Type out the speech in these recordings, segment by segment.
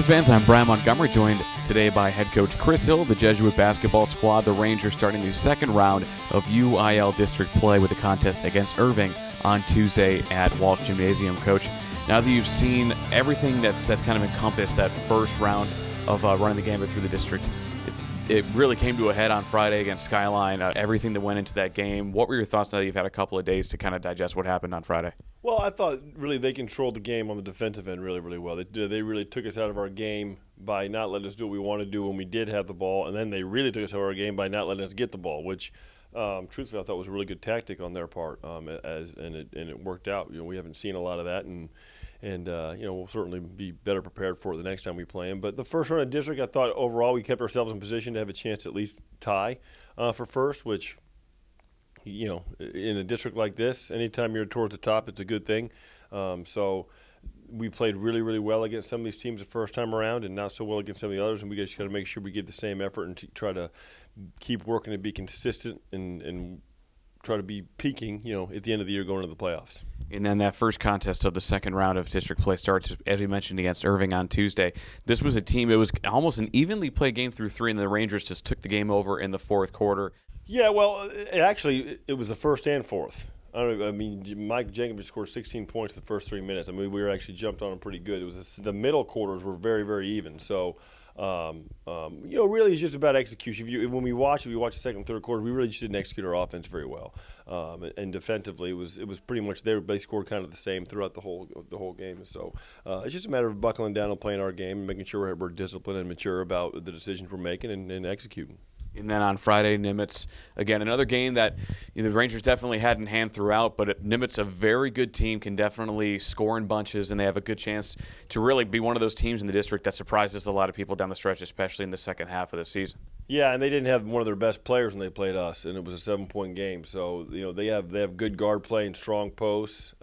Ranger fans, I'm Bryan Montgomery, joined today by head coach Chris Hill, the Jesuit basketball squad. The Rangers starting the second round of UIL district play with a contest against Irving on Tuesday at Walsh Gymnasium. Coach, now that you've seen everything that's kind of encompassed that first round of running the gambit through the district, it really came to a head on Friday against Skyline, everything that went into that game. What were your thoughts now that you've had a couple of days to kind of digest what happened on Friday? Well, I thought really they controlled the game on the defensive end really, really well. They really took us out of our game by not letting us do what we wanted to do when we did have the ball, and then they really took us out of our game by not letting us get the ball, which truthfully I thought was a really good tactic on their part, and it worked out. We haven't seen a lot of that, and we'll certainly be better prepared for it the next time we play them. But the first round of district, I thought overall we kept ourselves in position to have a chance to at least tie for first, which, in a district like this, anytime you're towards the top, it's a good thing. So we played really, really well against some of these teams the first time around and not so well against some of the others, and we just got to make sure we give the same effort and try to keep working to be consistent and try to be peaking, at the end of the year going into the playoffs. And then that first contest of the second round of district play starts, as we mentioned, against Irving on Tuesday. This was a team, it was almost an evenly played game through three, and the Rangers just took the game over in the fourth quarter. Yeah, well, it was the first and fourth. Mike Jenkins scored 16 points in the first 3 minutes. We were actually jumped on him pretty good. It was the middle quarters were very, very even. So, really it's just about execution. When we watch the second and third quarter, we really just didn't execute our offense very well. And defensively, it was pretty much they scored kind of the same throughout the whole game. So it's just a matter of buckling down and playing our game and making sure we're disciplined and mature about the decisions we're making and executing. And then on Friday, Nimitz, again, another game that the Rangers definitely had in hand throughout, but Nimitz, a very good team, can definitely score in bunches, and they have a good chance to really be one of those teams in the district that surprises a lot of people down the stretch, especially in the second half of the season. Yeah, and they didn't have one of their best players when they played us, and it was a 7-point game. So, they have good guard play and strong posts.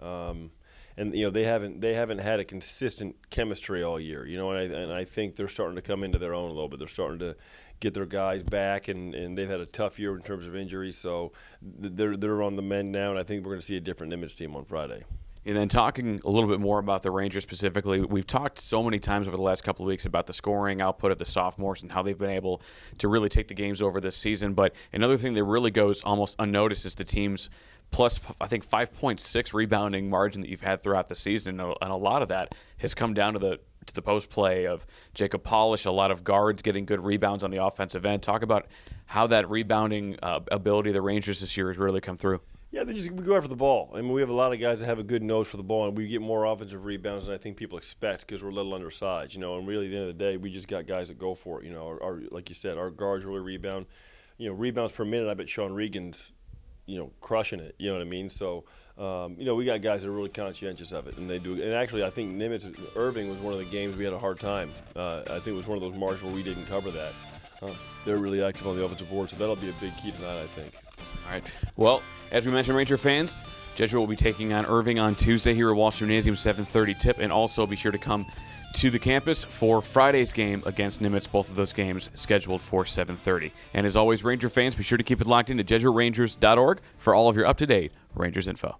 And they haven't had a consistent chemistry all year, and I think they're starting to come into their own a little bit. They're starting to get their guys back, and they've had a tough year in terms of injuries, so they're on the mend now, and I think we're going to see a different Nimitz team on Friday. And then talking a little bit more about the Rangers specifically, we've talked so many times over the last couple of weeks about the scoring output of the sophomores and how they've been able to really take the games over this season. But another thing that really goes almost unnoticed is the team's plus, I think, 5.6 rebounding margin that you've had throughout the season. And a lot of that has come down to the post play of Jacob Polish, a lot of guards getting good rebounds on the offensive end. Talk about how that rebounding ability of the Rangers this year has really come through. Yeah, we go after the ball. We have a lot of guys that have a good nose for the ball, and we get more offensive rebounds than I think people expect because we're a little undersized, and really at the end of the day, we just got guys that go for it. Our like you said, our guards really rebound. Rebounds per minute, I bet Sean Regan's, crushing it, you know what I mean? So, we got guys that are really conscientious of it, and they do. And actually, I think Nimitz Irving was one of the games we had a hard time. I think it was one of those marks where we didn't cover that. They're really active on the offensive board, so that'll be a big key tonight, I think. All right. Well, as we mentioned, Ranger fans, Jesuit will be taking on Irving on Tuesday here at Walsh Gymnasium, 7:30 tip, and also be sure to come to the campus for Friday's game against Nimitz, both of those games scheduled for 7:30. And as always, Ranger fans, be sure to keep it locked into JesuitRangers.org for all of your up-to-date Rangers info.